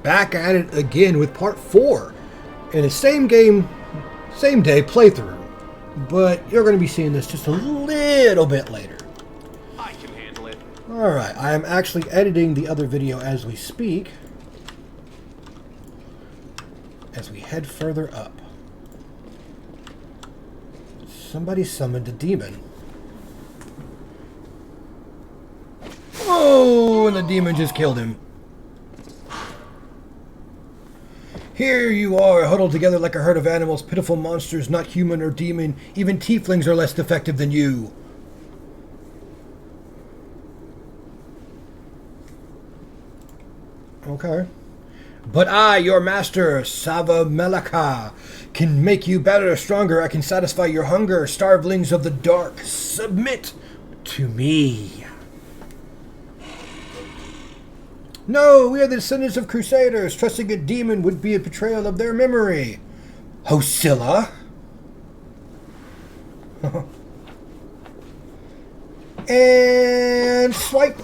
back at it again with part 4 in the same game, same day playthrough. But you're going to be seeing this just a little bit later. I can handle it. Alright, I am actually editing the other video as we speak. As we head further up. Somebody summoned a demon. Oh, and the demon just killed him. Here you are, huddled together like a herd of animals, pitiful monsters, not human or demon. Even tieflings are less defective than you. Okay. But I, your master, Sava Melaka, can make you better, stronger. I can satisfy your hunger, starvelings of the dark. Submit to me. No, we are the descendants of crusaders. Trusting a demon would be a betrayal of their memory. Hosilla? And swipe.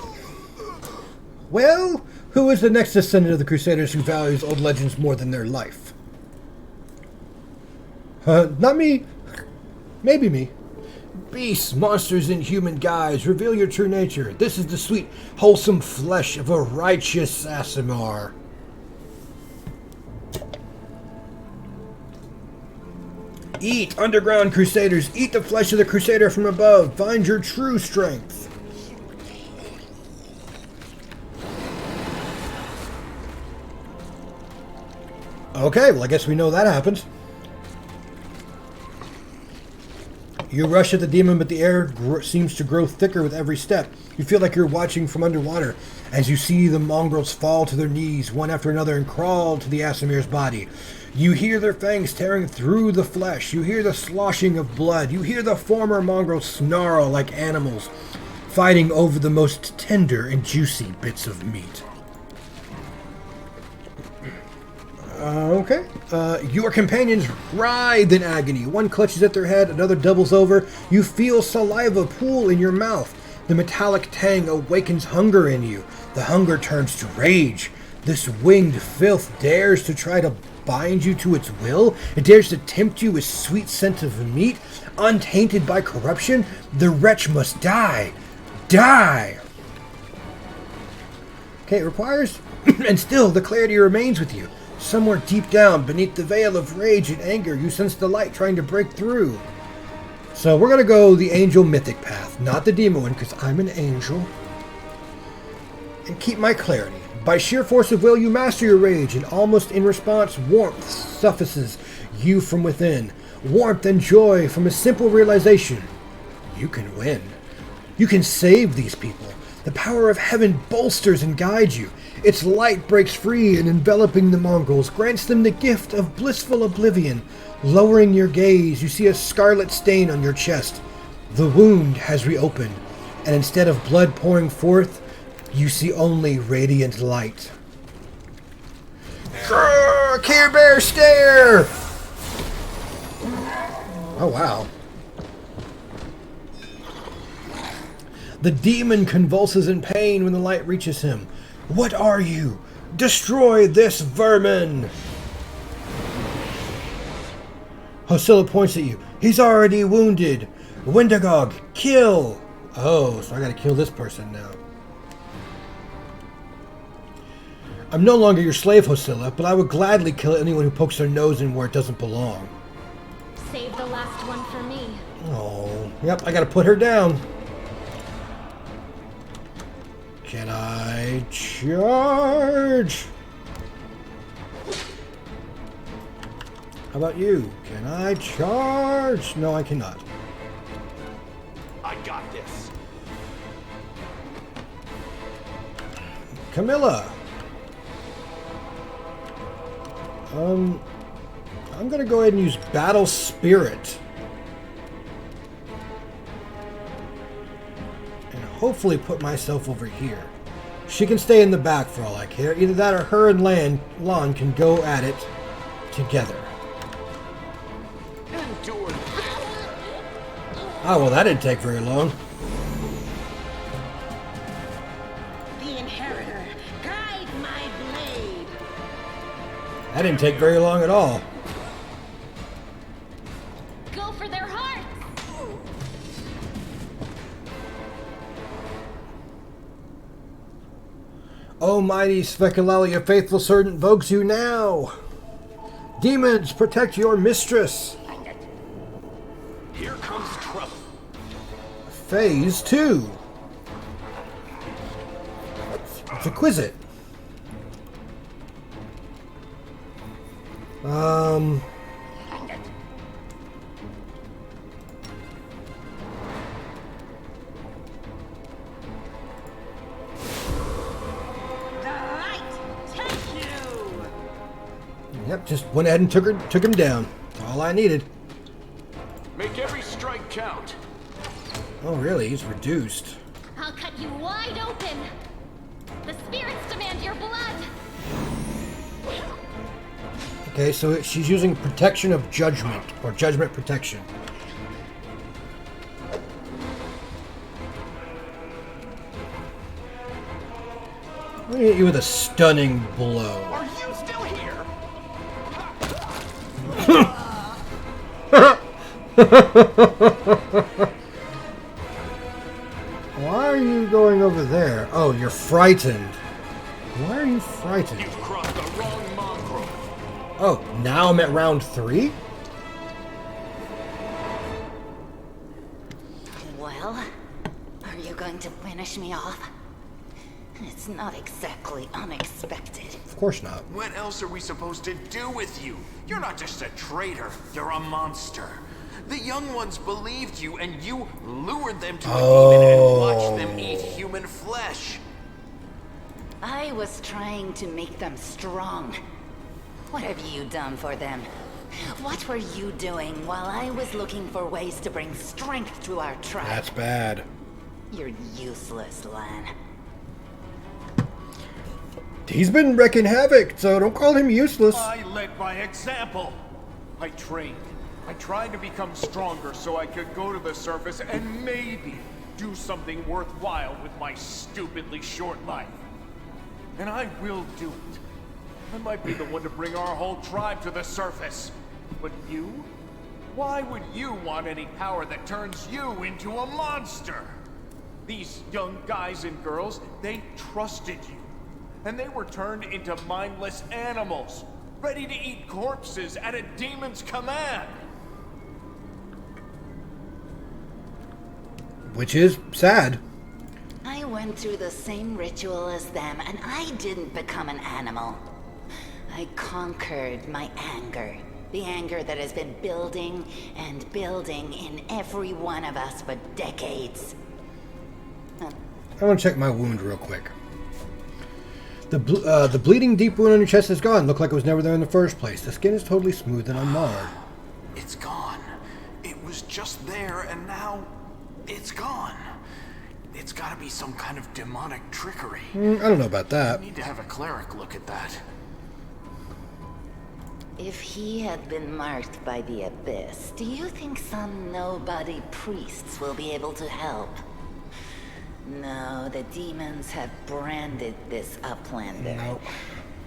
Well, who is the next descendant of the crusaders who values old legends more than their life? Not me. Maybe me. Beasts, monsters in human guise, reveal your true nature. This is the sweet, wholesome flesh of a righteous Aasimar. Eat, underground crusaders. Eat the flesh of the crusader from above. Find your true strength. Okay, well I guess we know that happens. You rush at the demon, but the air seems to grow thicker with every step. You feel like you're watching from underwater as you see the mongrels fall to their knees, one after another, and crawl to the Aasimar's body. You hear their fangs tearing through the flesh. You hear the sloshing of blood. You hear the former mongrels snarl like animals, fighting over the most tender and juicy bits of meat. Okay. Your companions writhe in agony. One clutches at their head, another doubles over. You feel saliva pool in your mouth. The metallic tang awakens hunger in you. The hunger turns to rage. This winged filth dares to try to bind you to its will. It dares to tempt you with sweet scent of meat, untainted by corruption. The wretch must die. Die! Okay, it requires... and still, the clarity remains with you. Somewhere deep down, beneath the veil of rage and anger, you sense the light trying to break through. So we're going to go the angel mythic path, not the demon one, because I'm an angel. And keep my clarity. By sheer force of will, you master your rage, and almost in response, warmth suffices you from within. Warmth and joy from a simple realization. You can win. You can save these people. The power of heaven bolsters and guides you. Its light breaks free and enveloping the mongrels, grants them the gift of blissful oblivion. Lowering your gaze, you see a scarlet stain on your chest. The wound has reopened, and instead of blood pouring forth, you see only radiant light. Grrr, Care Bear stare! Oh, wow. The demon convulses in pain when the light reaches him. What are you? Destroy this vermin! Hosilla points at you. He's already wounded. Wendigog, kill! Oh, so I gotta kill this person now. I'm no longer your slave, Hosilla, but I would gladly kill anyone who pokes their nose in where it doesn't belong. Save the last one for me. Oh, yep, I gotta put her down. Can I charge? How about you? Can I charge? No, I cannot. I got this. Camilla. I'm gonna go ahead and use Battle Spirit. And hopefully put myself over here. She can stay in the back for all I care. Either that or her and Lon can go at it together. Endure this. Oh, well, that didn't take very long. The Inheritor, guide my blade. That didn't take very long at all. Go for their hearts! O mighty Svekalali, a faithful servant invokes you now. Demons, protect your mistress. Here comes trouble. Phase 2. Let's acquisite. Yep, just went ahead and took him down. That's all I needed. Make every strike count. Oh, really? He's reduced. I'll cut you wide open! The spirits demand your blood! Okay, so she's using protection of judgment, or judgment protection. I'm gonna hit you with a stunning blow. Are you still here? Why are you going over there? Oh, you're frightened. Why are you frightened? You've crossed the wrong mongrel. Oh, now I'm at round 3? Well, are you going to finish me off? It's not exactly unexpected. Of course not. What else are we supposed to do with you? You're not just a traitor, you're a monster. The young ones believed you, and you lured them to a demon and watched them eat human flesh. I was trying to make them strong. What have you done for them? What were you doing while I was looking for ways to bring strength to our tribe? That's bad. You're useless, Lan. He's been wrecking havoc, so don't call him useless. I led by example. I trained. I tried to become stronger so I could go to the surface and maybe do something worthwhile with my stupidly short life. And I will do it. I might be the one to bring our whole tribe to the surface. But you? Why would you want any power that turns you into a monster? These young guys and girls, they trusted you. And they were turned into mindless animals, ready to eat corpses at a demon's command. Which is sad. I went through the same ritual as them, and I didn't become an animal. I conquered my anger. The anger that has been building and building in every one of us for decades. I want to check my wound real quick. The bleeding deep wound on your chest is gone. Looked like it was never there in the first place. The skin is totally smooth and unmarred. It's gone. It was just there, and now it's gone. It's gotta be some kind of demonic trickery. I don't know about that. We need to have a cleric look at that. If he had been marked by the Abyss, do you think some nobody priests will be able to help? No, the demons have branded this uplander. Nope.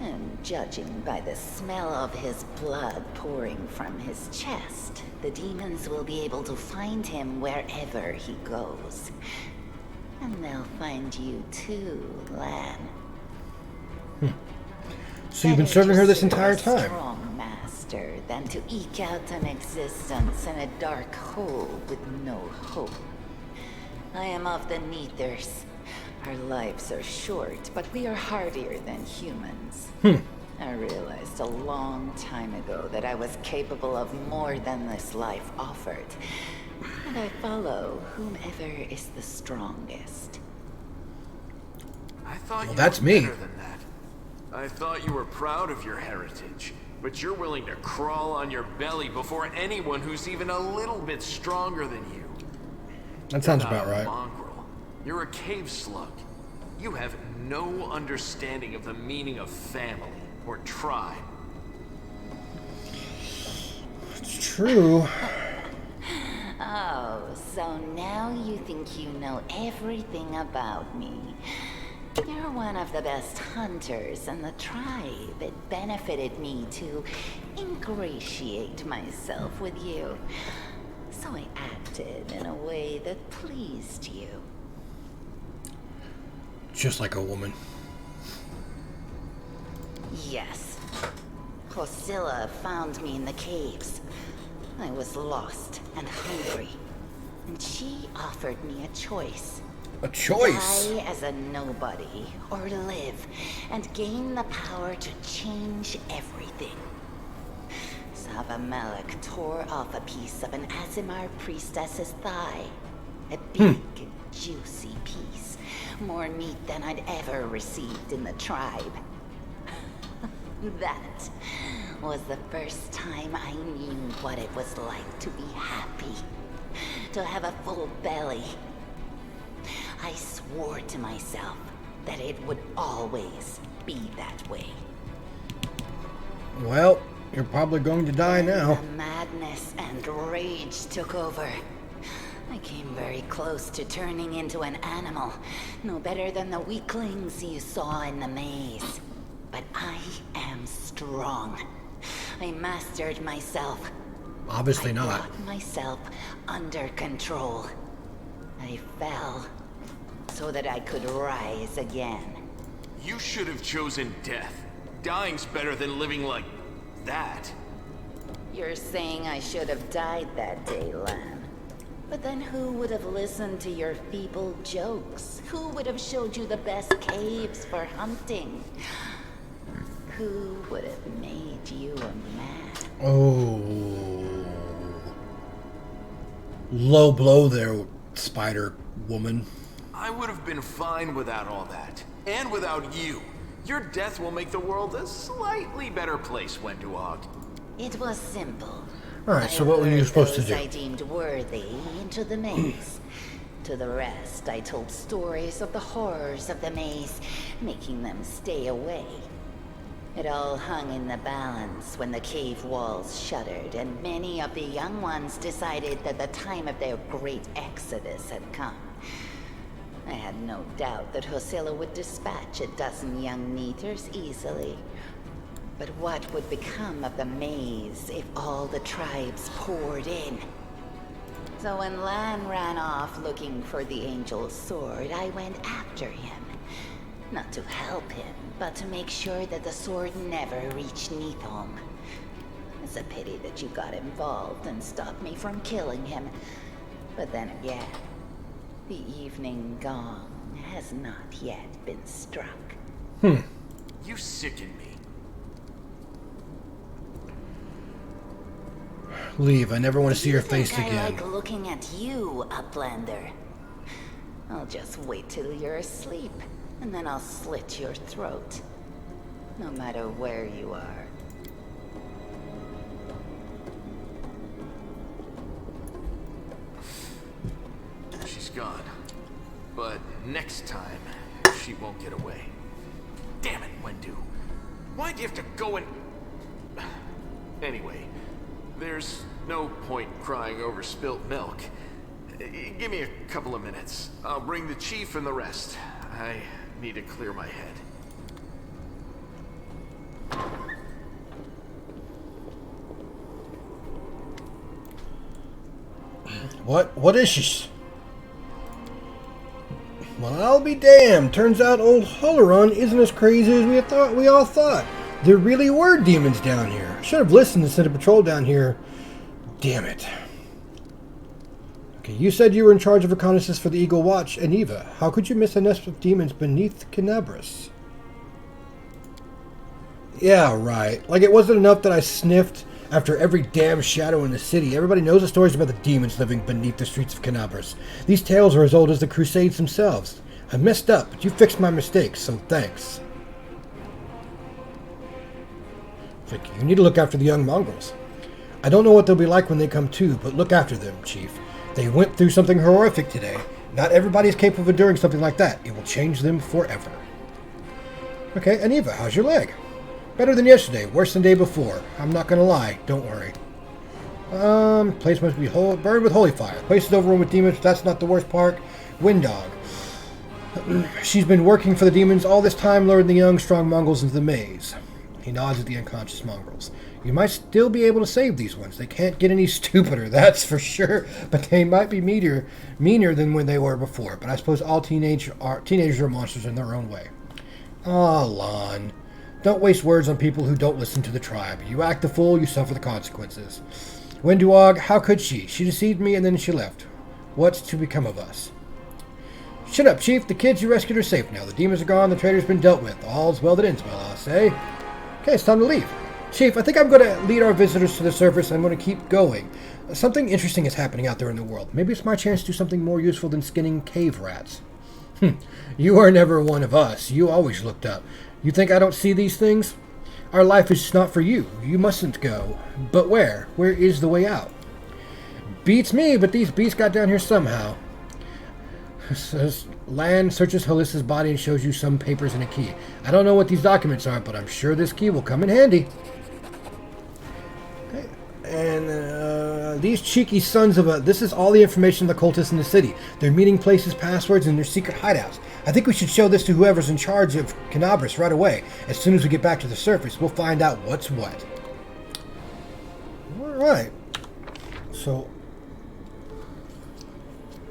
And judging by the smell of his blood pouring from his chest, the demons will be able to find him wherever he goes. And they'll find you too, Lan. So you've been serving her this entire A time? strong master than to eke out an existence in a dark hole with no hope. I am of the Neathers. Our lives are short, but we are hardier than humans. I realized a long time ago that I was capable of more than this life offered. And I follow whomever is the strongest. I thought you that's were me. better than that. I thought you were proud of your heritage, but you're willing to crawl on your belly before anyone who's even a little bit stronger than you. That sounds You're not about a right. mongrel. You're a cave slug. You have no understanding of the meaning of family or tribe. It's true. Oh, so now you think you know everything about me. You're one of the best hunters in the tribe. It benefited me to ingratiate myself with you. So I acted in a way that pleased you. Just like a woman. Yes. Hosilla found me in the caves. I was lost and hungry. And she offered me a choice. A choice? Die as a nobody, or live and gain the power to change everything. Savamelek tore off a piece of an Azimar priestess's thigh. A big, juicy piece. More meat than I'd ever received in the tribe. That was the first time I knew what it was like to be happy. To have a full belly. I swore to myself that it would always be that way. Well, you're probably going to die now. The madness and rage took over. I came very close to turning into an animal, no better than the weaklings you saw in the maze. But I am strong. I mastered myself. Obviously I not. brought myself under control. I fell so that I could rise again. You should have chosen death. Dying's better than living like that. You're saying I should have died that day, Lamb. But then who would have listened to your feeble jokes? Who would have showed you the best caves for hunting? Who would have made you a man? Oh. Low blow there, spider woman. I would have been fine without all that. And without you. Your death will make the world a slightly better place, Wenduog. It was simple. Alright, so what were you lured supposed to those do? I deemed worthy into the maze. To the rest, I told stories of the horrors of the maze, making them stay away. It all hung in the balance when the cave walls shuddered, and many of the young ones decided that the time of their great exodus had come. I had no doubt that Hosilla would dispatch a dozen young Neaters easily. But what would become of the maze if all the tribes poured in? So when Lan ran off looking for the Angel's sword, I went after him. Not to help him, but to make sure that the sword never reached Neathholm. It's a pity that you got involved and stopped me from killing him. But then again, the evening gong has not yet been struck. You sicken me. Leave. I never want to see your face I again. like looking at you, Uplander. I'll just wait till you're asleep, and then I'll slit your throat. No matter where you are. She's gone. But next time, she won't get away. Damn it, Wendu. Why'd you have to go and... Anyway, there's no point crying over spilt milk. Give me a couple of minutes. I'll bring the chief and the rest. I need to clear my head. What is she? Well, I'll be damned. Turns out old Hularon isn't as crazy as we all thought. There really were demons down here. I should have listened and sent a patrol down here. Damn it. Okay, you said you were in charge of reconnaissance for the Eagle Watch and Eva. How could you miss a nest of demons beneath Canabras? Yeah, right. Like it wasn't enough that I sniffed after every damn shadow in the city. Everybody knows the stories about the demons living beneath the streets of Canabras. These tales are as old as the Crusades themselves. I messed up, but you fixed my mistakes, so thanks. You need to look after the young mongrels. I don't know what they'll be like when they come to, but look after them, Chief. They went through something horrific today. Not everybody is capable of enduring something like that. It will change them forever. Okay, and Eva, how's your leg? Better than yesterday, worse than the day before. I'm not gonna lie, don't worry. Place must be burned with holy fire. Place is overrun with demons, but that's not the worst part. Windog. She's been working for the demons all this time, luring the young, strong Mongols into the maze. He nods at the unconscious mongrels. You might still be able to save these ones. They can't get any stupider, that's for sure. But they might be meaner than when they were before. But I suppose all teenagers are monsters in their own way. Ah, Lon. Don't waste words on people who don't listen to the tribe. You act the fool, you suffer the consequences. Wenduog, how could she? She deceived me and then she left. What's to become of us? Shut up, Chief. The kids you rescued are safe now. The demons are gone. The traitor's been dealt with. All's well that ends well, I'll say. Okay, it's time to leave. Chief, I think I'm going to lead our visitors to the surface. I'm going to keep going. Something interesting is happening out there in the world. Maybe it's my chance to do something more useful than skinning cave rats. You are never one of us. You always looked up. You think I don't see these things? Our life is not for you. You mustn't go. But where? Where is the way out? Beats me, but these beasts got down here somehow. Lan searches Halissa's body and shows you some papers and a key. I don't know what these documents are, but I'm sure this key will come in handy. Okay. And these cheeky sons of a... This is all the information of the cultists in the city. Their meeting places, passwords, and their secret hideouts. I think we should show this to whoever's in charge of Canabras right away. As soon as we get back to the surface, we'll find out what's what. Alright. So...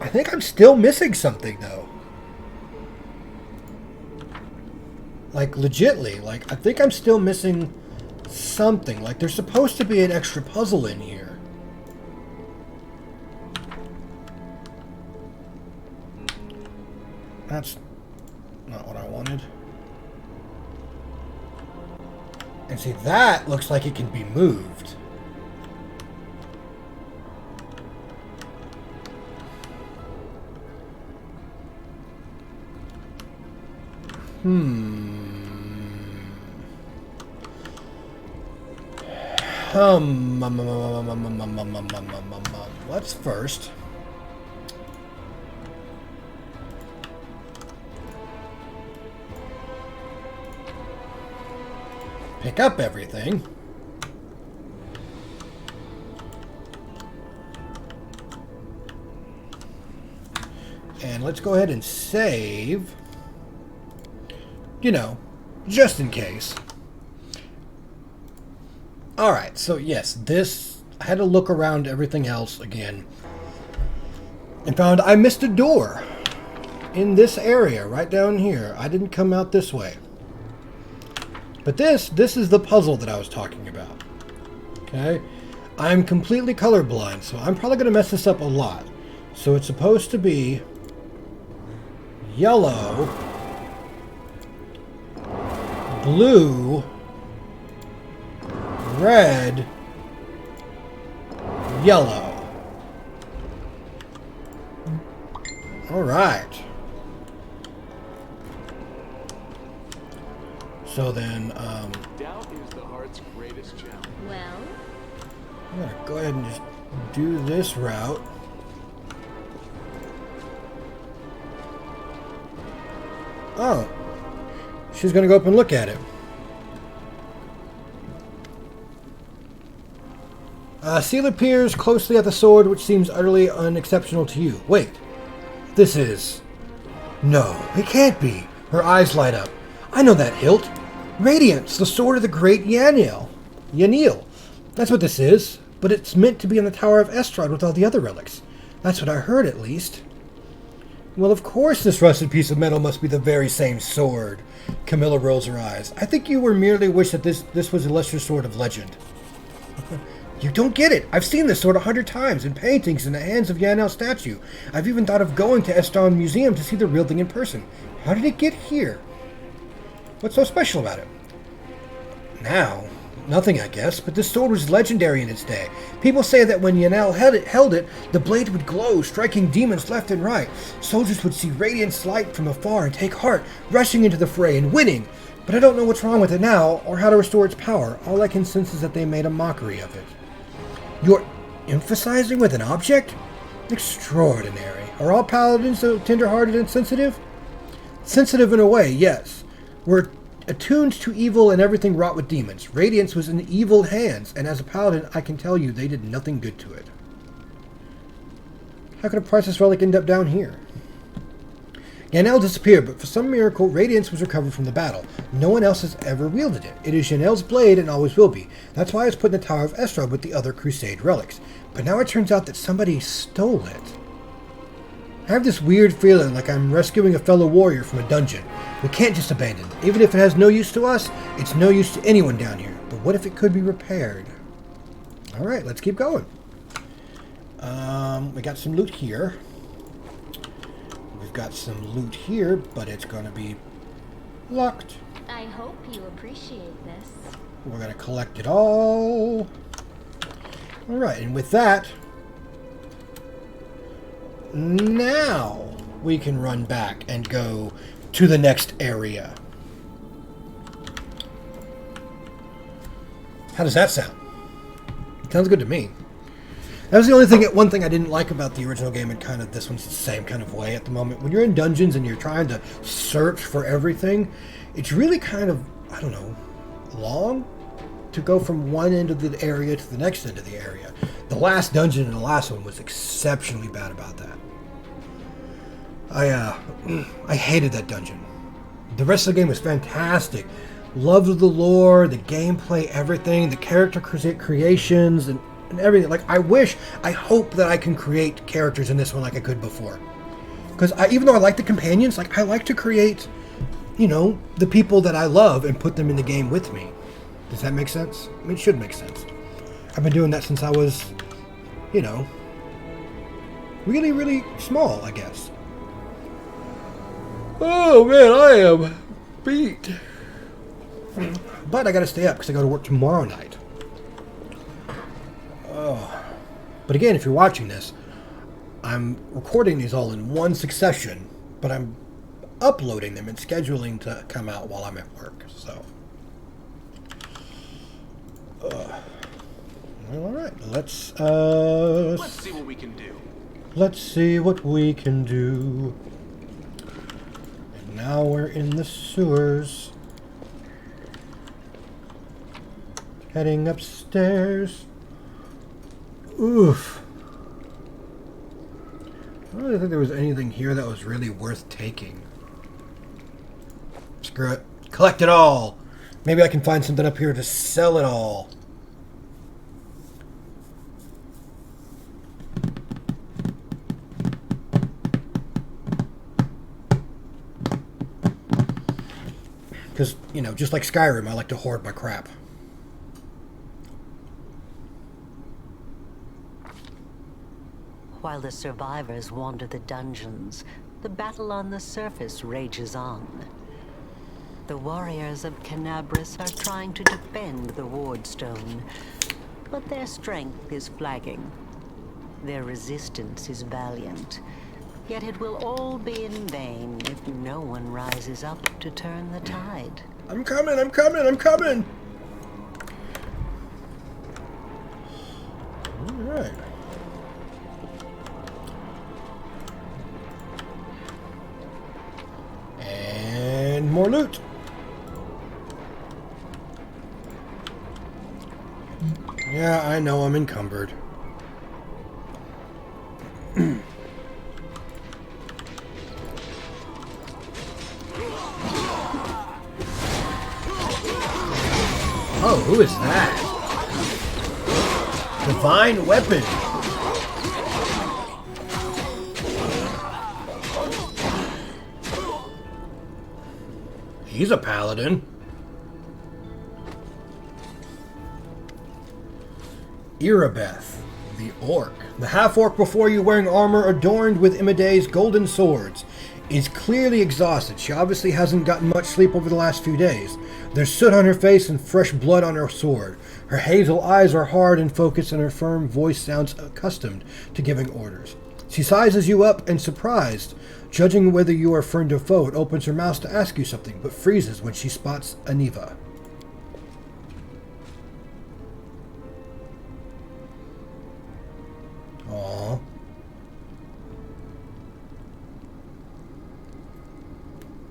I think I'm still missing something, though. Like, legitly. Like, I think I'm still missing something. Like, there's supposed to be an extra puzzle in here. That's not what I wanted. And see, that looks like it can be moved. Let's first pick up everything. And let's go ahead and save. You know, just in case. Alright, so yes, this... I had to look around everything else again. And found I missed a door. In this area, right down here. I didn't come out this way. But this is the puzzle that I was talking about. Okay? I'm completely colorblind, so I'm probably going to mess this up a lot. So it's supposed to be... yellow... blue, red, yellow. All right. So then, Doubt is the heart's greatest challenge. Well, I'm gonna go ahead and just do this route. Oh. She's going to go up and look at it. Seal peers closely at the sword, which seems utterly unexceptional to you. Wait. This is... No, it can't be. Her eyes light up. I know that hilt. Radiance, the sword of the great Yanil. That's what this is. But it's meant to be in the Tower of Estrad with all the other relics. That's what I heard, at least. Well, of course this rusted piece of metal must be the very same sword. Camilla rolls her eyes. I think you were merely wish that this was a lesser sword of legend. You don't get it. I've seen this sword 100 times in paintings in the hands of Yanel's statue. I've even thought of going to Eston Museum to see the real thing in person. How did it get here? What's so special about it? Now, nothing, I guess, but this sword was legendary in its day. People say that when Yanel held it, the blade would glow, striking demons left and right. Soldiers would see radiance light from afar and take heart, rushing into the fray and winning. But I don't know what's wrong with it now, or how to restore its power. All I can sense is that they made a mockery of it. You're emphasizing with an object? Extraordinary. Are all paladins so tender-hearted and sensitive? Sensitive in a way, yes. We're attuned to evil and everything wrought with demons. Radiance was in evil hands, and as a paladin, I can tell you they did nothing good to it. How could a priceless relic end up down here? Janelle disappeared, but for some miracle, Radiance was recovered from the battle. No one else has ever wielded it. It is Janelle's blade and always will be. That's why it's put in the Tower of Estrog with the other Crusade relics. But now it turns out that somebody stole it. I have this weird feeling like I'm rescuing a fellow warrior from a dungeon. We can't just abandon it. Even if it has no use to us, it's no use to anyone down here. But what if it could be repaired? Alright, let's keep going. We got some loot here. We've got some loot here, but it's going to be locked. I hope you appreciate this. We're going to collect it all. Alright, and with that, now we can run back and go to the next area. How does that sound? Sounds good to me. That was the only thing, one thing I didn't like about the original game, and kind of this one's the same kind of way at the moment. When you're in dungeons and you're trying to search for everything, it's really kind of, I don't know, long to go from one end of the area to the next end of the area. The last dungeon in the last one was exceptionally bad about that. I hated that dungeon. The rest of the game was fantastic. Loved the lore, the gameplay, everything, the character creations, and everything. Like, I hope that I can create characters in this one like I could before. Because even though I like the companions, like, I like to create, you know, the people that I love and put them in the game with me. Does that make sense? I mean, it should make sense. I've been doing that since I was, you know, really, really small, I guess. Oh, man, I am beat. But I gotta stay up because I go to work tomorrow night. Oh. But again, if you're watching this, I'm recording these all in one succession, but I'm uploading them and scheduling to come out while I'm at work, so. Alright, let's see what we can do. Let's see what we can do. And now we're in the sewers. Heading upstairs. Oof. I don't really think there was anything here that was really worth taking. Screw it. Collect it all. Maybe I can find something up here to sell it all. Because, you know, just like Skyrim, I like to hoard my crap. While the survivors wander the dungeons, the battle on the surface rages on. The warriors of Canabris are trying to defend the Wardstone, but their strength is flagging. Their resistance is valiant, yet it will all be in vain if no one rises up to turn the tide. I'm coming, I'm coming, I'm coming! Alright. And more loot. Yeah, I know I'm encumbered. Oh, who is that? Divine weapon. He's a paladin. Irabeth, the orc. The half-orc before you wearing armor adorned with Imiday's golden swords is clearly exhausted. She obviously hasn't gotten much sleep over the last few days. There's soot on her face and fresh blood on her sword. Her hazel eyes are hard and focused, and her firm voice sounds accustomed to giving orders. She sizes you up and surprised. Judging whether you are friend or foe, it opens her mouth to ask you something, but freezes when she spots Aniva. Aww.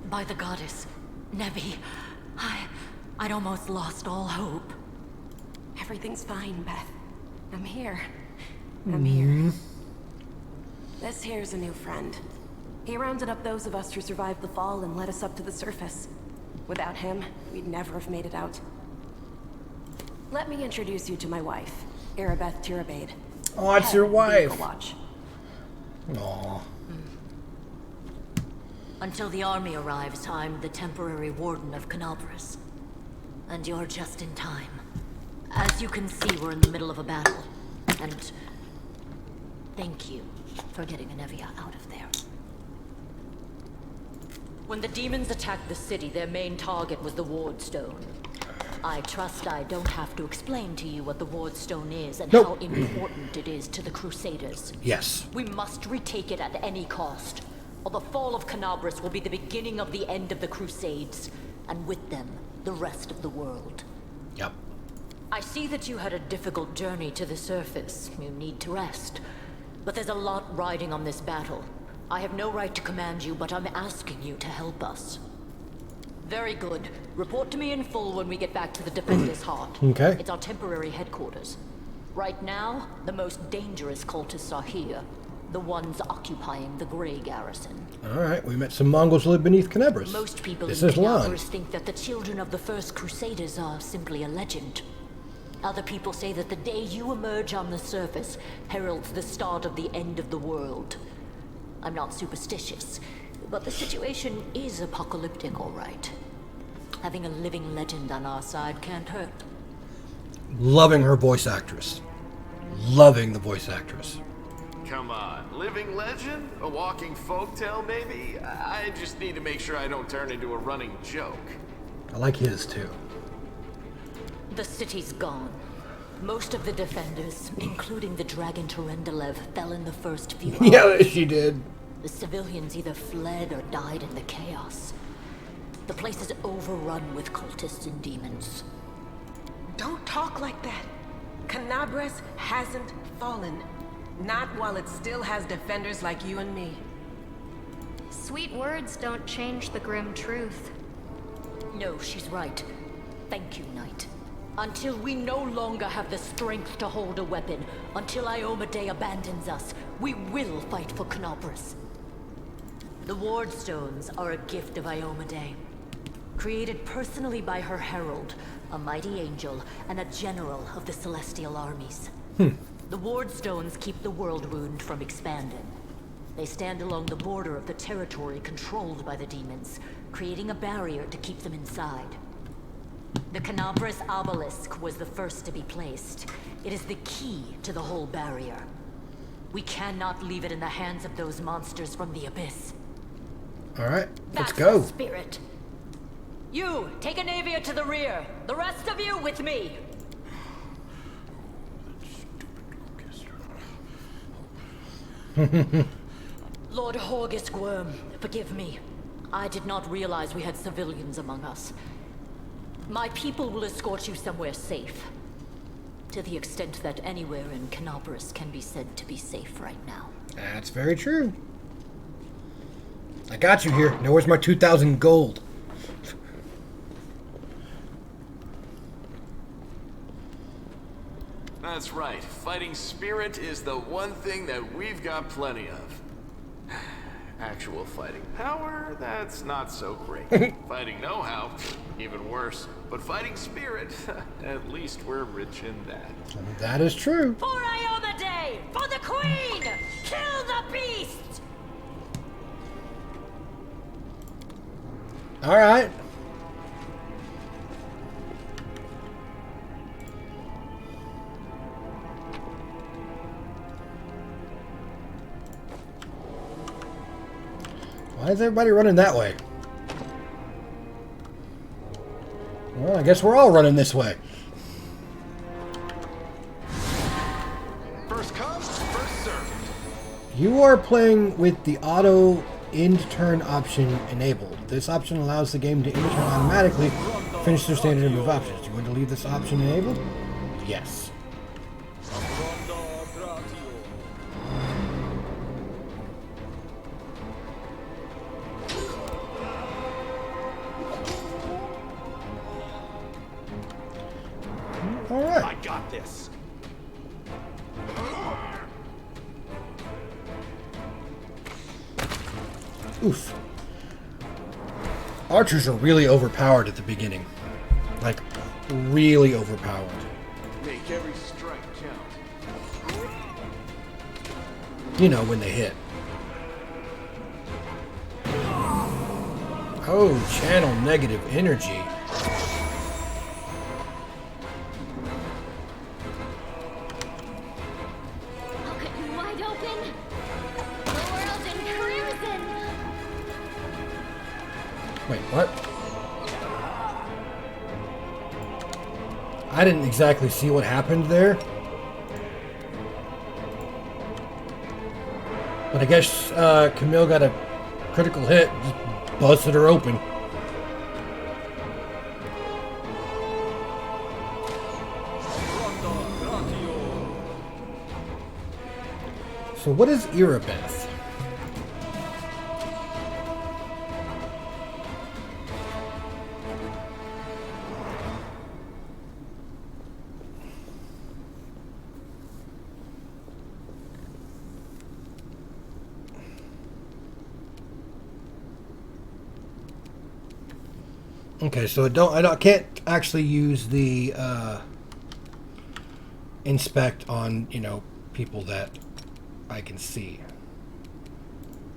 By the goddess, Nevi, I'd almost lost all hope. Everything's fine, Beth. I'm here. I'm here. This here's a new friend. He rounded up those of us who survived the fall and led us up to the surface. Without him, we'd never have made it out. Let me introduce you to my wife, Arabeth Tirabade. Oh, it's your wife. Watch. Aw. Until the army arrives, I'm the temporary warden of Canabras. And you're just in time. As you can see, we're in the middle of a battle. And thank you for getting Anevia out of there. When the demons attacked the city, their main target was the Wardstone. I trust I don't have to explain to you what the Wardstone is and how important it is to the Crusaders. Yes. We must retake it at any cost, or the fall of Canabras will be the beginning of the end of the Crusades, and with them, the rest of the world. Yep. I see that you had a difficult journey to the surface. You need to rest. But there's a lot riding on this battle. I have no right to command you, but I'm asking you to help us. Very good. Report to me in full when we get back to the Defender's Heart. Okay. It's our temporary headquarters. Right now, the most dangerous cultists are here. The ones occupying the Grey Garrison. Alright, we met some Mongols who live beneath Canabras. Most people This in is Lon. Canabras think that the children of the first Crusaders are simply a legend. Other people say that the day you emerge on the surface heralds the start of the end of the world. I'm not superstitious, but the situation is apocalyptic, all right. Having a living legend on our side can't hurt. Loving her voice actress. Loving the voice actress. Come on, living legend? A walking folktale, maybe? I just need to make sure I don't turn into a running joke. I like his, too. The city's gone. Most of the defenders, including the Dragon Terendelev, fell in the first few hours. Yeah, she did. The civilians either fled or died in the chaos. The place is overrun with cultists and demons. Don't talk like that. Canabras hasn't fallen. Not while it still has defenders like you and me. Sweet words don't change the grim truth. No, she's right. Thank you, Knight. Until we no longer have the strength to hold a weapon, until Iomedae abandons us, we will fight for Canabras. The Wardstones are a gift of Iomedae. Created personally by her herald, a mighty angel, and a general of the celestial armies. The Wardstones keep the world wound from expanding. They stand along the border of the territory controlled by the demons, creating a barrier to keep them inside. The Canabras obelisk was the first to be placed. It is the key to the whole barrier. We cannot leave it in the hands of those monsters from the abyss. Alright, let's That's go. the spirit. You, take Anevia to the rear. The rest of you with me. Lord Horgus Worm, forgive me. I did not realize we had civilians among us. My people will escort you somewhere safe. To the extent that anywhere in Canabras can be said to be safe right now. That's very true. I got you here. Now where's my 2,000 gold? That's right. Fighting spirit is the one thing that we've got plenty of. Actual fighting power, that's not so great. Fighting know-how, even worse. But fighting spirit, at least we're rich in that. That is true. For Iomedae! For the Queen! Kill the beast! Alright. Why is everybody running that way? Well, I guess we're all running this way. First come, first served. You are playing with the auto end turn option enabled. This option allows the game to end turn automatically, finish their standard move options. Do you want to leave this option enabled? Yes. All right. I got this. Oof. Archers are really overpowered at the beginning. Like, really overpowered. Make every strike count. You know, when they hit. Oh, channel negative energy. I'll cut you wide open. The world in crimson. Wait, what? I didn't exactly see what happened there. But I guess Camille got a critical hit. Just busted her open. So what is Erebeth? Okay, so I can't actually use the inspect on, you know, people that I can see.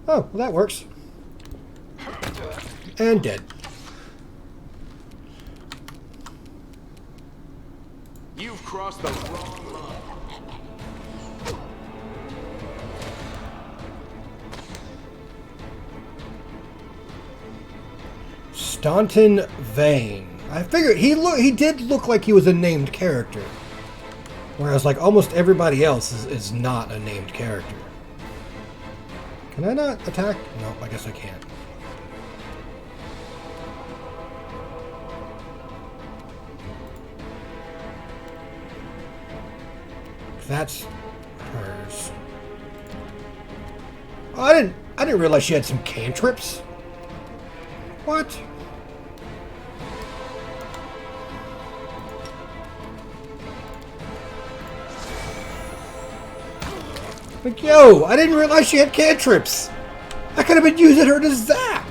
Oh, well, that works. And dead. You've crossed the wrong line. Staunton Vane. I figured he did look like he was a named character. Whereas like almost everybody else is not a named character. Can I not attack? No, I guess I can't. That's hers. Oh, I didn't realize she had some cantrips. What? Like, yo, I didn't realize she had cantrips. I could have been using her to zap.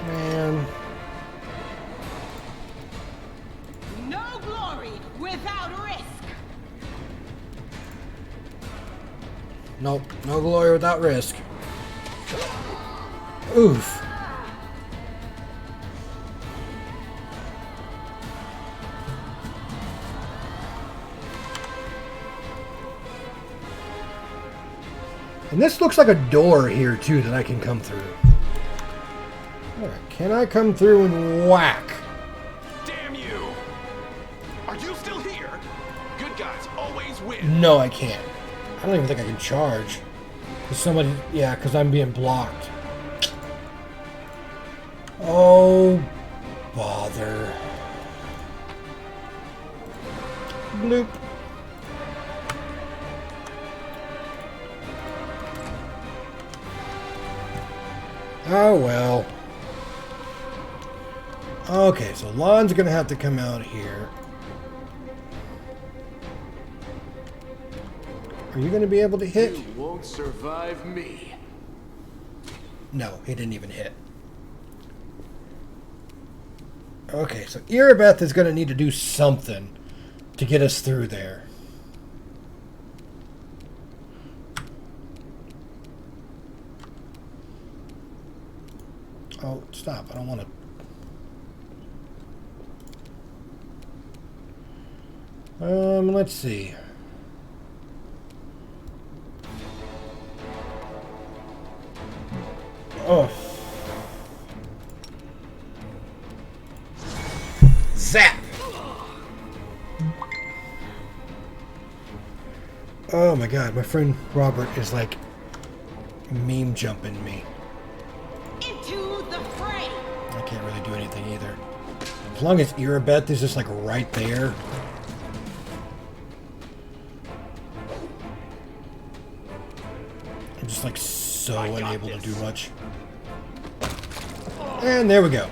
Man. No glory without risk. Nope, no glory without risk. Oof. And this looks like a door here, too, that I can come through. Alright, can I come through and whack? Damn you! Are you still here? Good guys always win. No, I can't. I don't even think I can charge. Because somebody... Yeah, because I'm being blocked. Oh, bother. Bloop. Oh, well. Okay, so Lon's going to have to come out here. Are you going to be able to hit? You won't survive me. No, he didn't even hit. Okay, so Erebeth is going to need to do something to get us through there. Oh, stop. I don't want to... let's see. Oh. Zap! Oh my god, my friend Robert is like meme jumping me. Into the fray. I can't really do anything either. As long as Erebeth is just like right there. I'm just like so unable to do much. And there we go.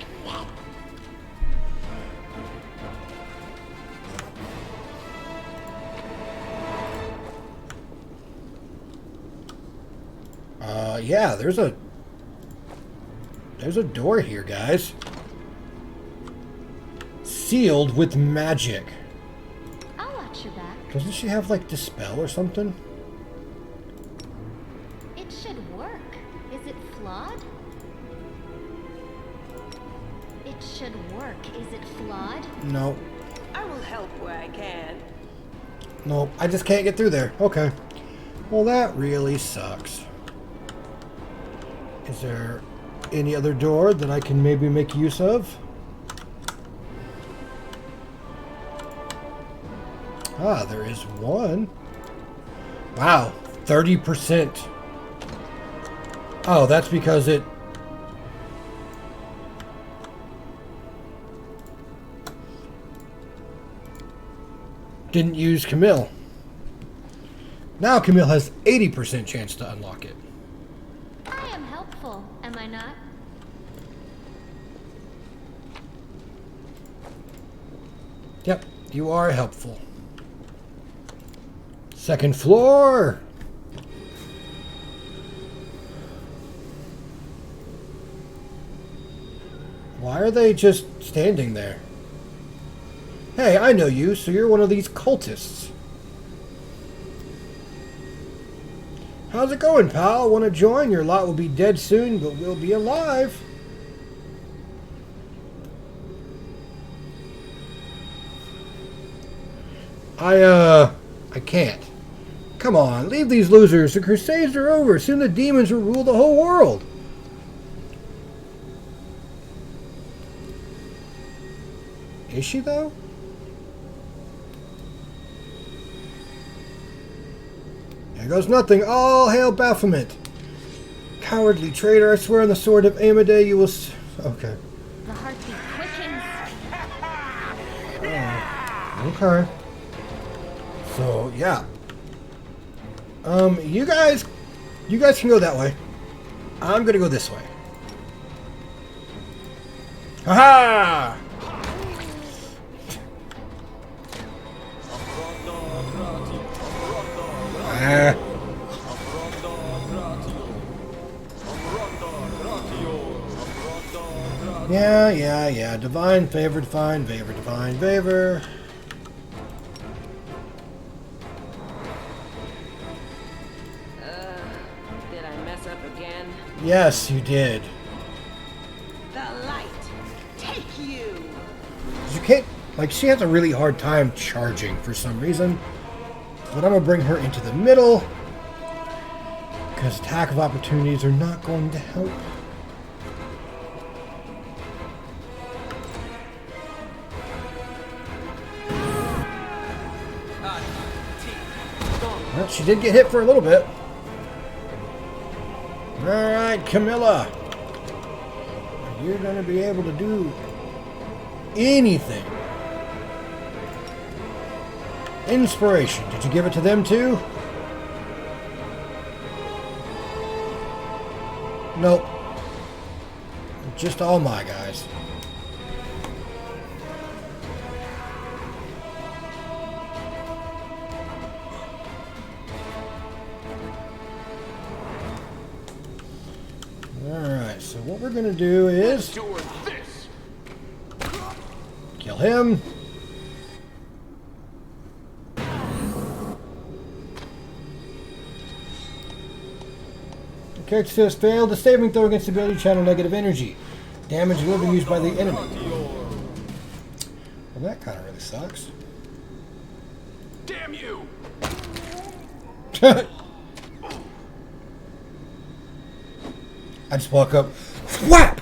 Yeah, there's a door here, guys. Sealed with magic. I'll watch your back. Doesn't she have, like, Dispel or something? It should work. Is it flawed? It should work. Is it flawed? No. I will help where I can. Nope, I just can't get through there. Okay. Well, that really sucks. Is there any other door that I can maybe make use of? Ah, there is one. Wow, 30%. Oh, that's because it... didn't use Camille. Now Camille has 80% chance to unlock it. I am helpful, am I not? Yep, you are helpful. Second floor! Why are they just standing there? Hey, I know you, so you're one of these cultists. How's it going, pal? Want to join? Your lot will be dead soon, but we'll be alive. I can't. Come on, leave these losers. The Crusades are over. Soon the demons will rule the whole world. Is she, though? There goes nothing. All hail Baphomet. Cowardly traitor, I swear on the sword of Amadei you will... Okay. The heartbeat quickens. Okay. So, yeah. You guys can go that way. I'm gonna go this way. Ha-ha! Yeah. Divine favor, divine favor, divine favor. Did I mess up again? Yes, you did. The light, take you! You can't, like, she has a really hard time charging for some reason. But I'm gonna bring her into the middle. Because attack of opportunities are not going to help. Well, she did get hit for a little bit. Alright, Camilla. You're going to be able to do anything. Inspiration. Did you give it to them too? Nope. Just all my guys. Alright, so what we're going to do is kill him. Character says failed the saving throw against ability channel negative energy. Damage will be used by the enemy. Well, that kind of really sucks. Damn you! I just walk up. Whap!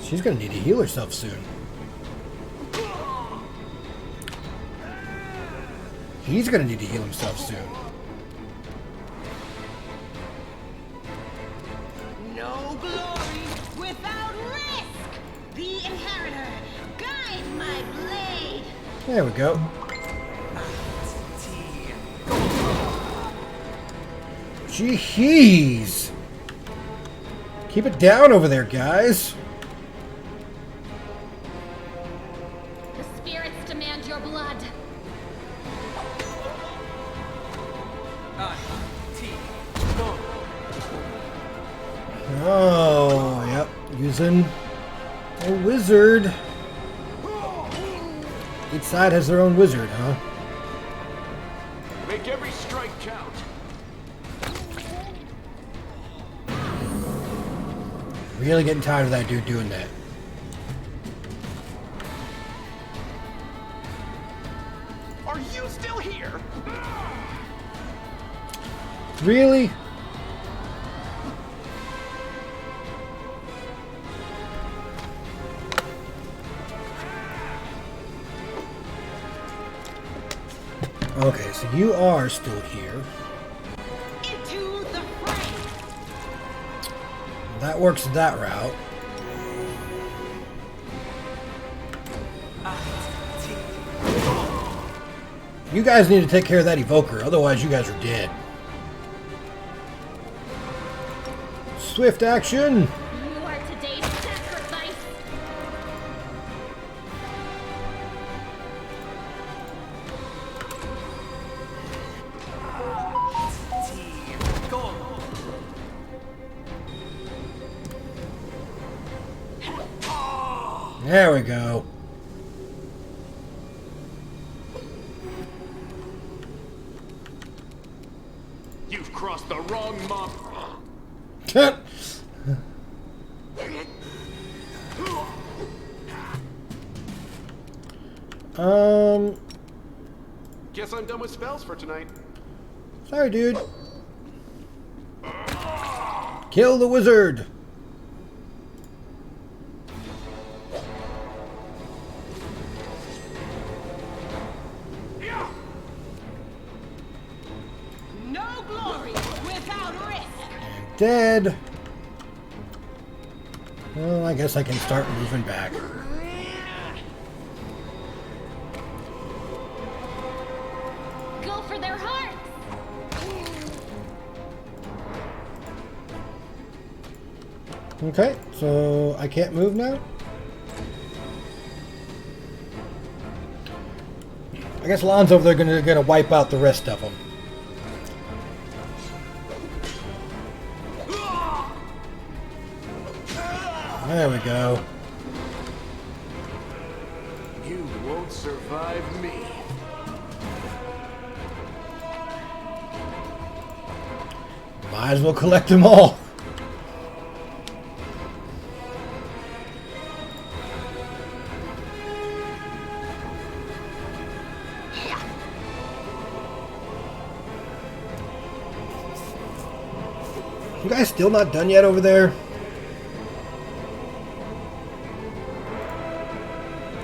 She's gonna need to heal herself soon. He's gonna need to heal himself soon. No glory without risk! The inheritor, guide my blade! There we go. Jeez! Keep it down over there, guys. The spirits demand your blood. Oh, yep. Using a wizard. Each side has their own wizard, huh? Make every strike count. Really getting tired of that dude doing that. Are you still here? Really? Okay, so you are still here. Into the fray. That works that route. You guys need to take care of that evoker, otherwise you guys are dead. Swift action! You are today's sacrifice. There we go. You've crossed the wrong mob. Guess I'm done with spells for tonight. Sorry, dude. Kill the wizard! No glory without risk. Dead. Well, I guess I can start moving back. Go for their hearts. Okay, so I can't move now? I guess Lon's over there gonna wipe out the rest of them. There we go. You won't survive me. Might as well collect them all. You guys still not done yet over there?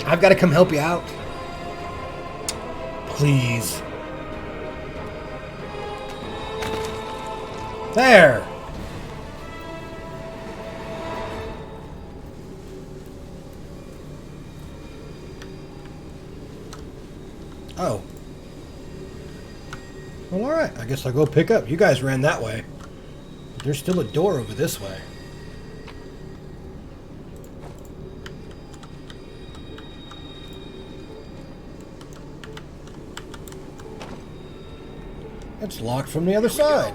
I've got to come help you out. Please. There. Oh. Well, alright. I guess I'll go pick up. You guys ran that way. There's still a door over this way. It's locked from the other side.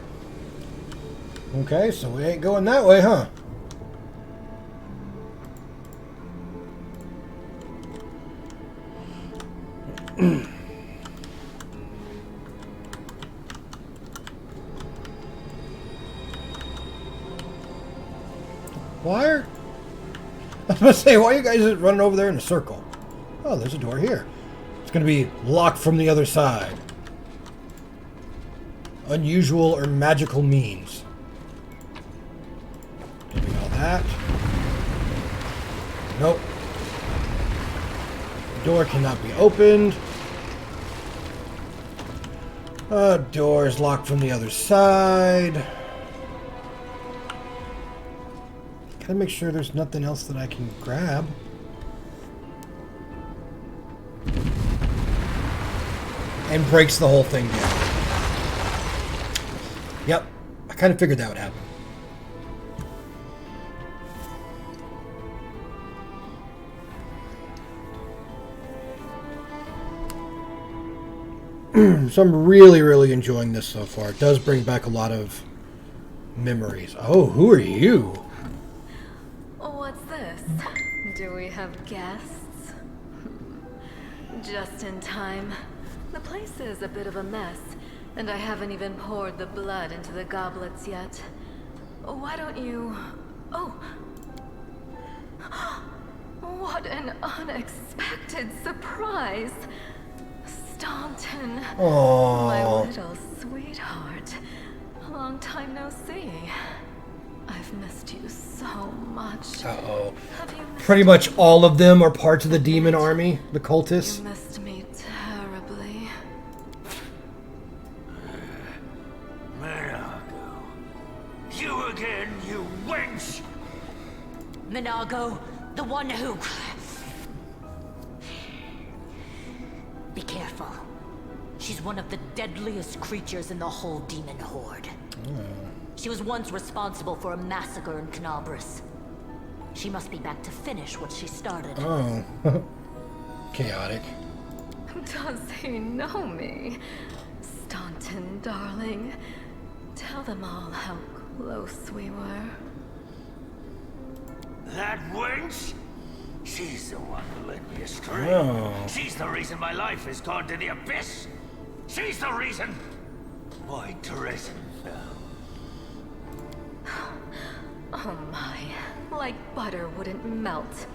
Okay, so we ain't going that way, huh? Why are... I was going to say, why are you guys just running over there in a circle? Oh, there's a door here. It's going to be locked from the other side. Unusual or magical means. Doing all that. Nope. Door cannot be opened. Door is locked from the other side. Gotta make sure there's nothing else that I can grab. And breaks the whole thing down. Yep, I kind of figured that would happen. So I'm really enjoying this so far. It does bring back a lot of memories. Oh, who are you? What's this? Do we have guests? Just in time. The place is a bit of a mess, and I haven't even poured the blood into the goblets yet. Why don't you... Oh! What an unexpected surprise! Staunton, my little sweetheart. Long time no see. I've missed you so much. Uh-oh. Have you missed Pretty much all of them are parts of the demon army, the cultists. You missed me terribly. Minago. You again, you wench! Minago, the one who... Be careful. She's one of the deadliest creatures in the whole demon horde. She was once responsible for a massacre in Canabris. She must be back to finish what she started. Oh. Chaotic. Does he know me? Staunton, darling. Tell them all how close we were. That wench? She's the one who led me astray. Oh. She's the reason my life has gone to the abyss. She's the reason why Dresden fell. Oh my, like butter wouldn't melt.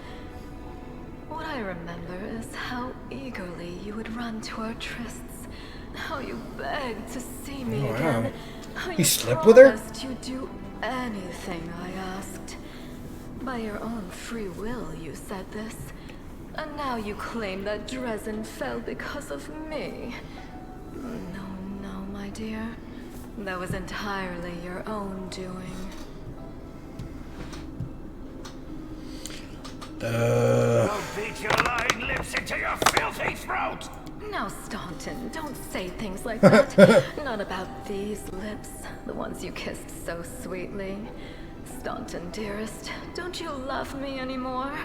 What I remember is how eagerly you would run to our trysts, how you begged to see me Oh, wow. again, how You you slept with her? promised you'd do anything I asked. By your own free will, you said this, and now you claim that Dresden fell because of me. No, my dear. That was entirely your own doing. I'll beat your lying lips into your filthy throat! Now, Staunton, don't say things like that. Not about these lips, the ones you kissed so sweetly. Staunton, dearest, don't you love me anymore?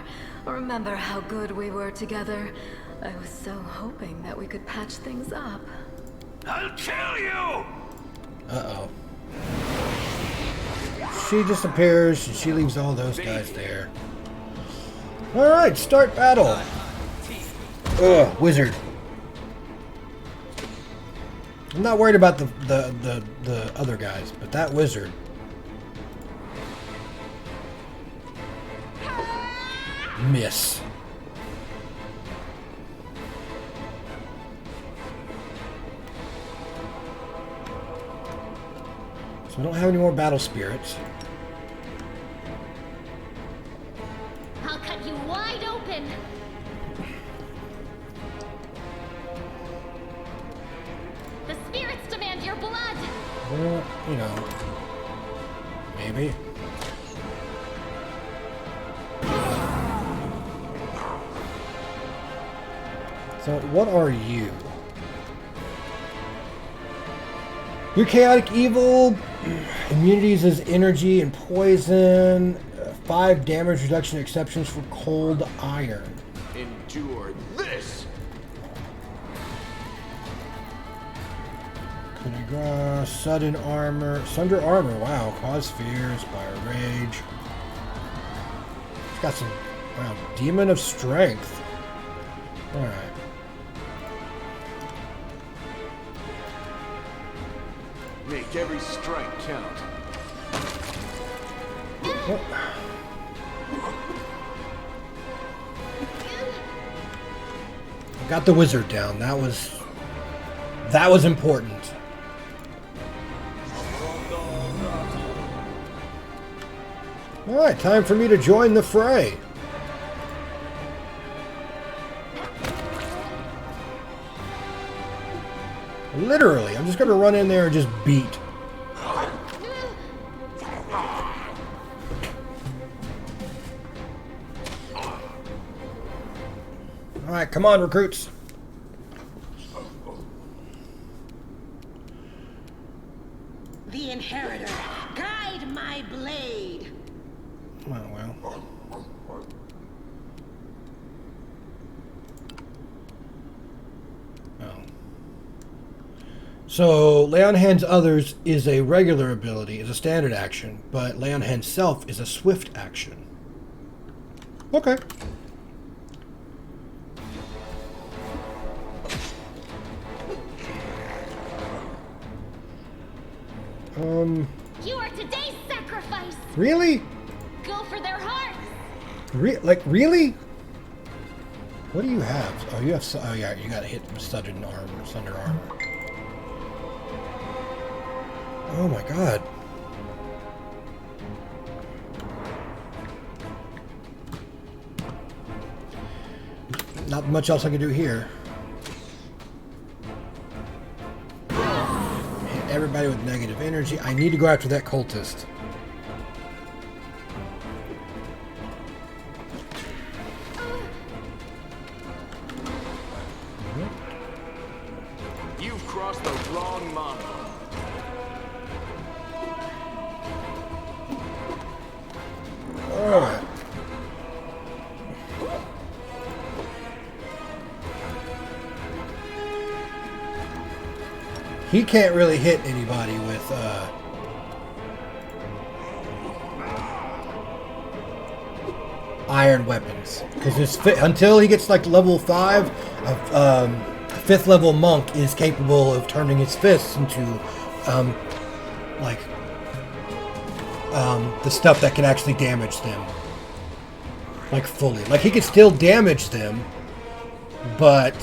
Remember how good we were together? I was so hoping that we could patch things up. I'll kill you! Uh-oh. She disappears, and she leaves all those guys there. Alright, start battle. Ugh, wizard. I'm not worried about the other guys, but that wizard. Miss. So I don't have any more battle spirits. I'll cut you wide open. The spirits demand your blood. Well, you know, maybe. So, what are you? You're chaotic evil. Immunities is energy and poison. 5 damage reduction exceptions for cold iron. Endure this! Coup de grace, sudden armor, sunder armor. Wow, cause fear, inspire rage. It's got some. Wow, demon of strength. All right. Make every strike count. Oh. I got the wizard down. That was important. All right, time for me to join the fray. Literally, I'm just going to run in there and just beat. All right, come on, recruits. The Inheritor, guide my blade. Oh, well. Oh. So, lay on hands others is a regular ability, is a standard action, but lay on hands self is a swift action. Okay. You are today's sacrifice. Really? Go for their hearts. Really? What do you have? Oh, you have. Oh, yeah, you got hit with studded armor, sunder armor. Oh my god. Not much else I can do here. Hit everybody with negative energy. I need to go after that cultist. You've crossed the wrong monolith. Alright. He can't really hit anybody with iron weapons because until he gets like level 5, a 5th level monk is capable of turning his fists into the stuff that can actually damage them, like fully. Like he can still damage them, but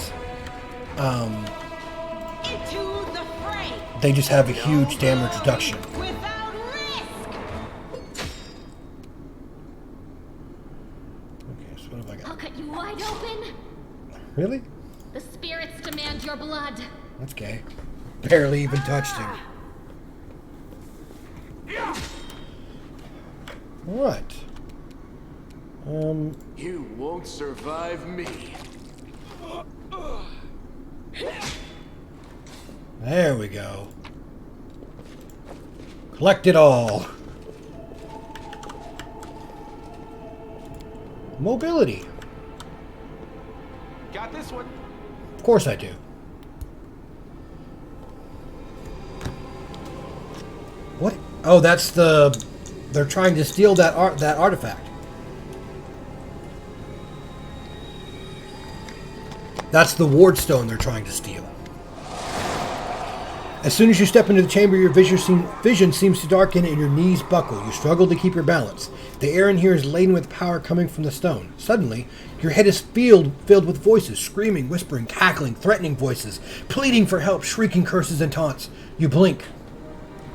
they just have a huge damage reduction. Okay, so what have I got? I'll cut you wide open. Really? The spirits demand your blood. That's gay. Barely even touched him. What? You won't survive me. There we go. Collect it all. Mobility. Got this one. Of course I do. What? Oh, that's the... They're trying to steal that artifact. That's the Wardstone they're trying to steal. As soon as you step into the chamber, your vision seems to darken and your knees buckle. You struggle to keep your balance. The air in here is laden with power coming from the stone. Suddenly, your head is filled with voices, screaming, whispering, cackling, threatening voices, pleading for help, shrieking curses and taunts. You blink,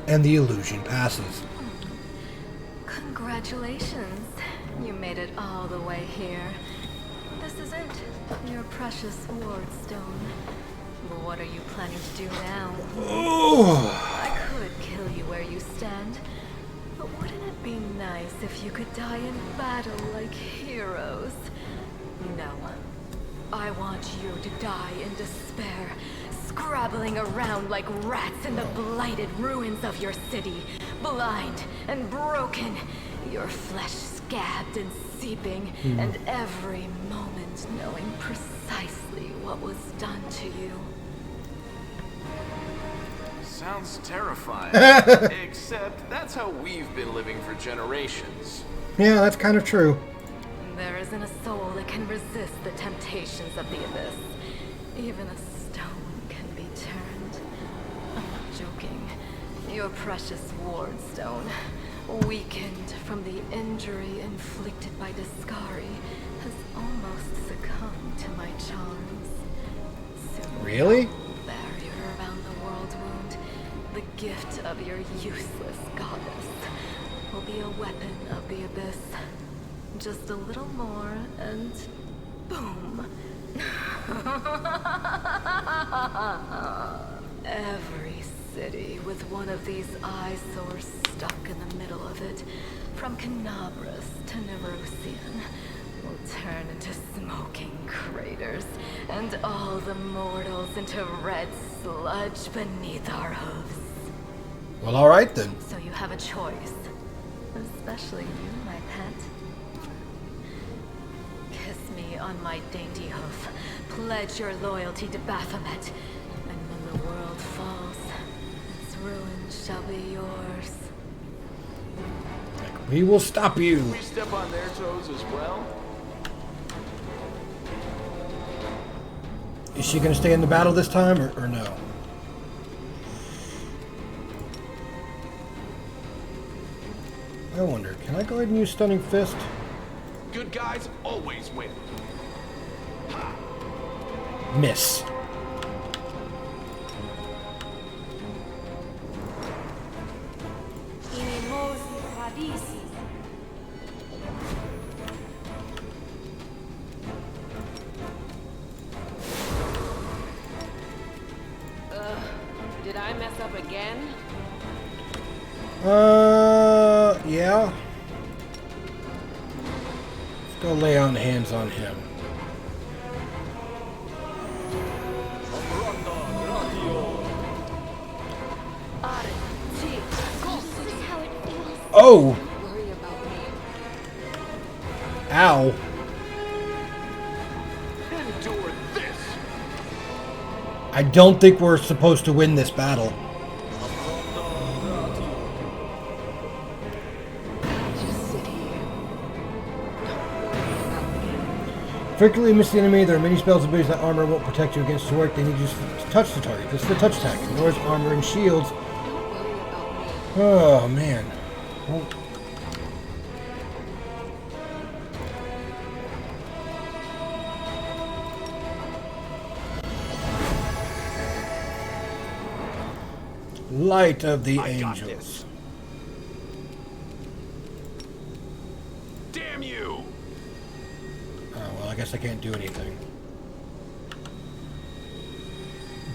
and the illusion passes. Congratulations. You made it all the way here. This is it. Your precious Wardstone. But what are you planning to do now? I could kill you where you stand, but wouldn't it be nice if you could die in battle like heroes? No. I want you to die in despair, scrabbling around like rats in the blighted ruins of your city, blind and broken, your flesh scabbed and seeping, and every moment knowing precisely what was done to you. Sounds terrifying. Except that's how we've been living for generations. Yeah, that's kind of true. There isn't a soul that can resist the temptations of the abyss. Even a stone can be turned. I'm not joking. Your precious Wardstone, weakened from the injury inflicted by Discari, has almost succumbed to my charms. Soon Really? the barrier around the world wound, the gift of your useless goddess, will be a weapon of the abyss. Just a little more, and boom. Every city with one of these eyesores stuck in the middle of it, from Canabras to Nerusian, will turn into smoking craters, and all the mortals into red sludge beneath our hooves. Well, all right then. So you have a choice, especially you, my pet. Kiss me on my dainty hoof, pledge your loyalty to Baphomet, and when the world falls, its ruin shall be yours. We will stop you. We step on their toes as well. Is she going to stay in the battle this time, or no? I wonder, can I go ahead and use Stunning Fist? Good guys always win. Miss. Did I mess up again? Yeah. Let's go lay on hands on him. Oh! Ow. Endure this. I don't think we're supposed to win this battle. Frequently miss the enemy. There are many spells and abilities that armor won't protect you against work. They need you to touch the target. This is the touch attack. Ignores armor and shields. Oh, man. Well, Light of the Angels. Damn you! Oh, well, I guess I can't do anything.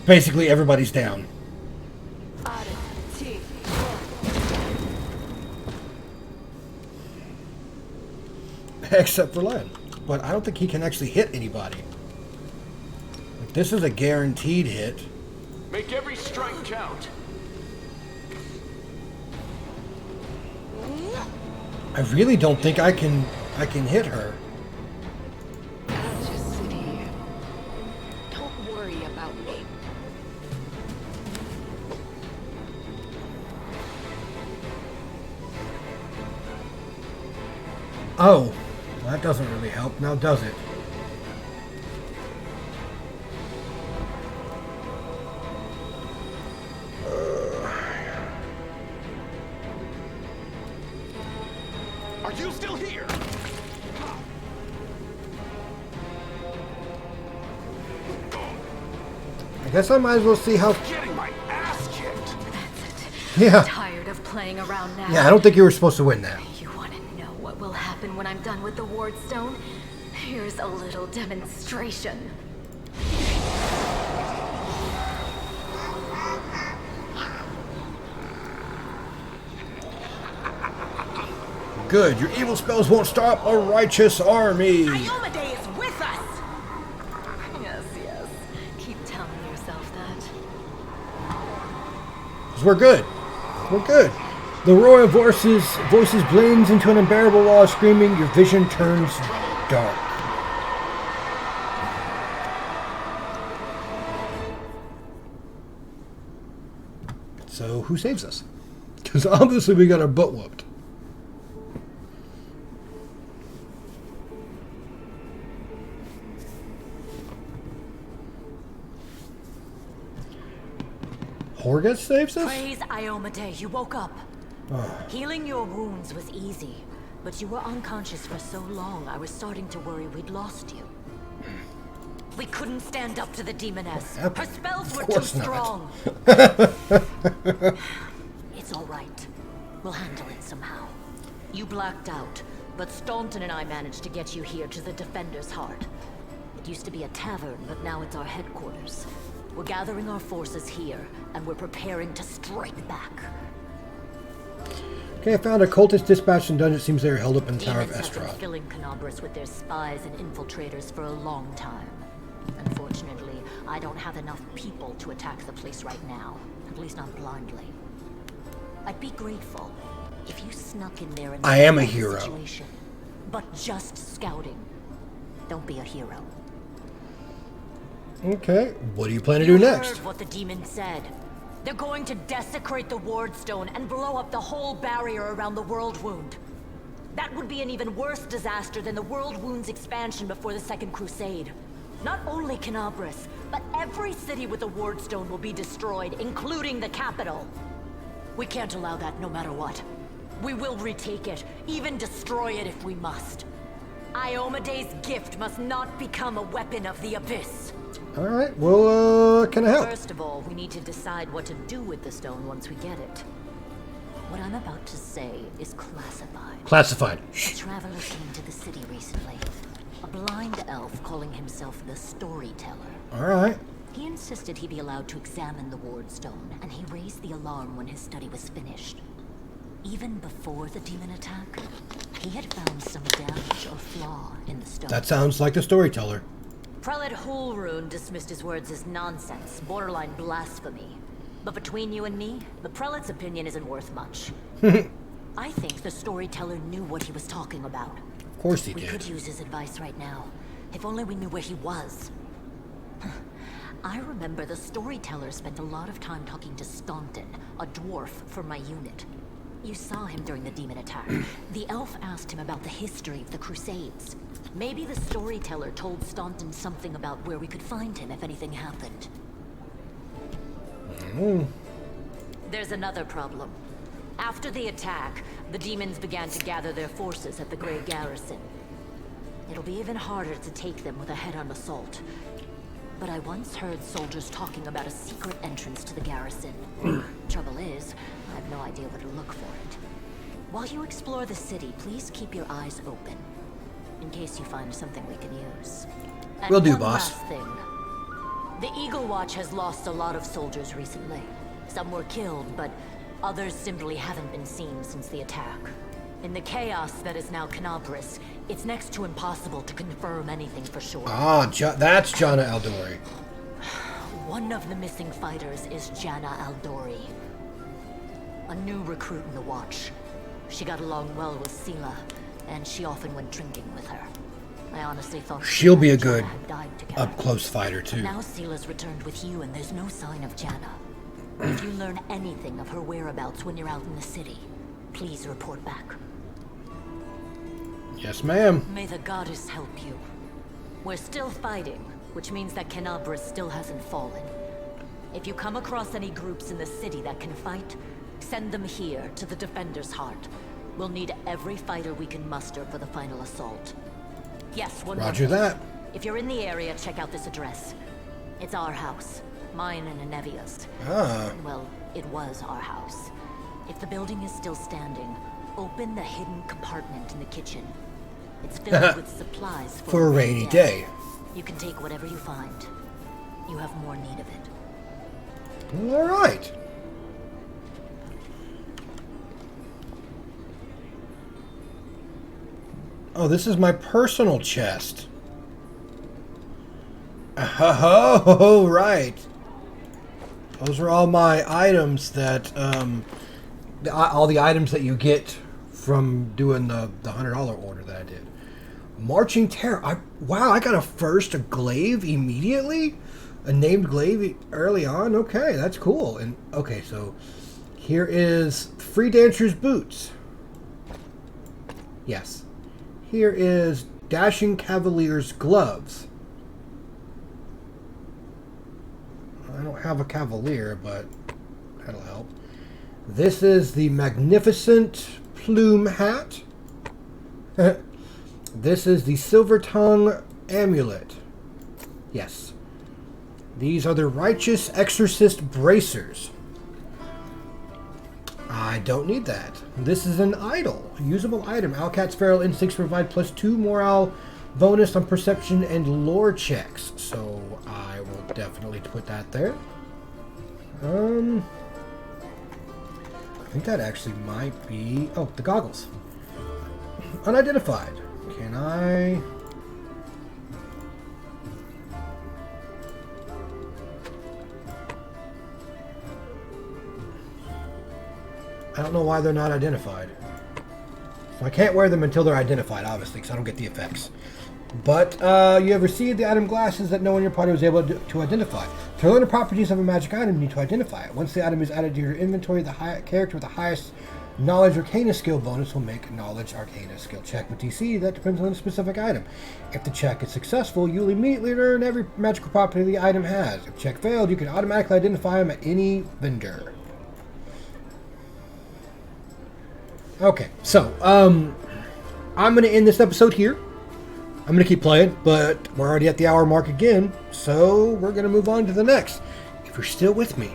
Basically, everybody's down. Except for Len. But I don't think he can actually hit anybody. Like, this is a guaranteed hit. Make every strike count. I really don't think I can hit her. I'll just sit here. Don't worry about me. Oh, well, that doesn't really help now, does it? Are you still here? I guess I might as well see how... Getting my ass kicked. Yeah. Tired of playing around now. Yeah, I don't think you were supposed to win that. You want to know what will happen when I'm done with the Wardstone? Here's a little demonstration. Good, your evil spells won't stop a righteous army. Iomade is with us! Yes, yes. Keep telling yourself that. 'Cause we're good. We're good. The roar of voices blends into an unbearable wall of screaming. Your vision turns dark. So, who saves us? Because obviously we got our butt whooped. Horgus saves us? Praise Iomade, you woke up. Healing your wounds was easy, but you were unconscious for so long, I was starting to worry we'd lost you. We couldn't stand up to the demoness. Her spells were too strong. It's all right. We'll handle it somehow. You blacked out, but Staunton and I managed to get you here to the Defender's Heart. It used to be a tavern, but now it's our headquarters. We're gathering our forces here, and we're preparing to strike back. Okay, I found a cultist dispatched in dungeon. Seems they are held up in the Tower of Demons have been Estrad. filling Canobras with their spies and infiltrators for a long time. Unfortunately, I don't have enough people to attack the place right now. At least not blindly. I'd be grateful if you snuck in there and I am a hero. Situation. But just scouting. Don't be a hero. Okay, what do you plan to do next? Heard what the demon said. They're going to desecrate the Wardstone and blow up the whole barrier around the World Wound. That would be an even worse disaster than the World Wound's expansion before the Second Crusade. Not only Canobras, But every city with a Wardstone will be destroyed, including the capital. We can't allow that no matter what. We will retake it, even destroy it if we must. Iomede's gift must not become a weapon of the Abyss. Alright, well, can I help? First of all, we need to decide what to do with the stone once we get it. What I'm about to say is classified. Classified. A traveler came to the city recently. A blind elf calling himself the Storyteller. Alright. He insisted he be allowed to examine the Wardstone, and he raised the alarm when his study was finished. Even before the demon attack, he had found some damage or flaw in the stone. That sounds like the Storyteller. Prelate Holrune dismissed his words as nonsense, borderline blasphemy. But between you and me, the Prelate's opinion isn't worth much. I think the Storyteller knew what he was talking about. Of course he We did. could use his advice right now. If only we knew where he was. I remember the Storyteller spent a lot of time talking to Staunton, a dwarf from my unit. You saw him during the demon attack. The elf asked him about the history of the Crusades. Maybe the Storyteller told Staunton something about where we could find him if anything happened. There's another problem. After the attack, the demons began to gather their forces at the Grey Garrison. It'll be even harder to take them with a head-on assault. But I once heard soldiers talking about a secret entrance to the garrison. Trouble is, I have no idea where to look for it. While you explore the city, please keep your eyes open, in case you find something we can use. And Will do, one boss. last thing. The Eagle Watch has lost a lot of soldiers recently. Some were killed, but others simply haven't been seen since the attack. In the chaos that is now Canabris, it's next to impossible to confirm anything for sure. Ah, that's Janna Aldori. One of the missing fighters is Janna Aldori, a new recruit in the Watch. She got along well with Sela, and she often went drinking with her. I honestly thought She'll be a and Janna good had died together. up-close fighter, But too. now Sela's returned with you, and there's no sign of Janna. If you learn anything of her whereabouts when you're out in the city, please report back. Yes, ma'am. May the goddess help you. We're still fighting, which means that Canabris still hasn't fallen. If you come across any groups in the city that can fight, send them here to the Defender's Heart. We'll need every fighter we can muster for the final assault. Yes, one more Roger thing. that. If you're in the area, check out this address. It's our house. Mine and Anevia's. Ah. Well, it was our house. If the building is still standing, open the hidden compartment in the kitchen. It's filled with supplies For a rainy day. You can take whatever you find. You have more need of it. All right. Oh, this is my personal chest. Oh, right. Those are all my items that, all the items that you get from doing the $100 order that I did. Marching Terror. Wow, I got a glaive immediately? A named glaive early on? Okay, that's cool. And okay, so here is Free Dancer's Boots. Yes. Here is Dashing Cavalier's Gloves. I don't have a Cavalier, but that'll help. This is the Magnificent Plume Hat. This is the Silver Tongue Amulet. Yes. These are the Righteous Exorcist Bracers. I don't need that. This is an idol. A usable item. Alcat's Feral Instincts provide +2 morale bonus on perception and lore checks. So I will definitely put that there. I think that actually might be... Oh, the goggles. Unidentified. Can I... I don't know why they're not identified. So I can't wear them until they're identified, obviously, because I don't get the effects. But you have received the item glasses that no one in your party was able to identify. To learn the properties of a magic item, you need to identify it. Once the item is added to your inventory, the character with the highest Knowledge Arcana skill bonus will make Knowledge Arcana skill check with DC. That depends on the specific item. If the check is successful, you'll immediately learn every magical property the item has. If check failed, you can automatically identify them at any vendor. Okay, so, I'm going to end this episode here. I'm going to keep playing, but we're already at the hour mark again, so we're going to move on to the next. If you're still with me,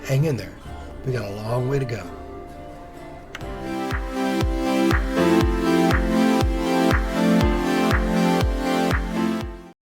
hang in there. We got a long way to go.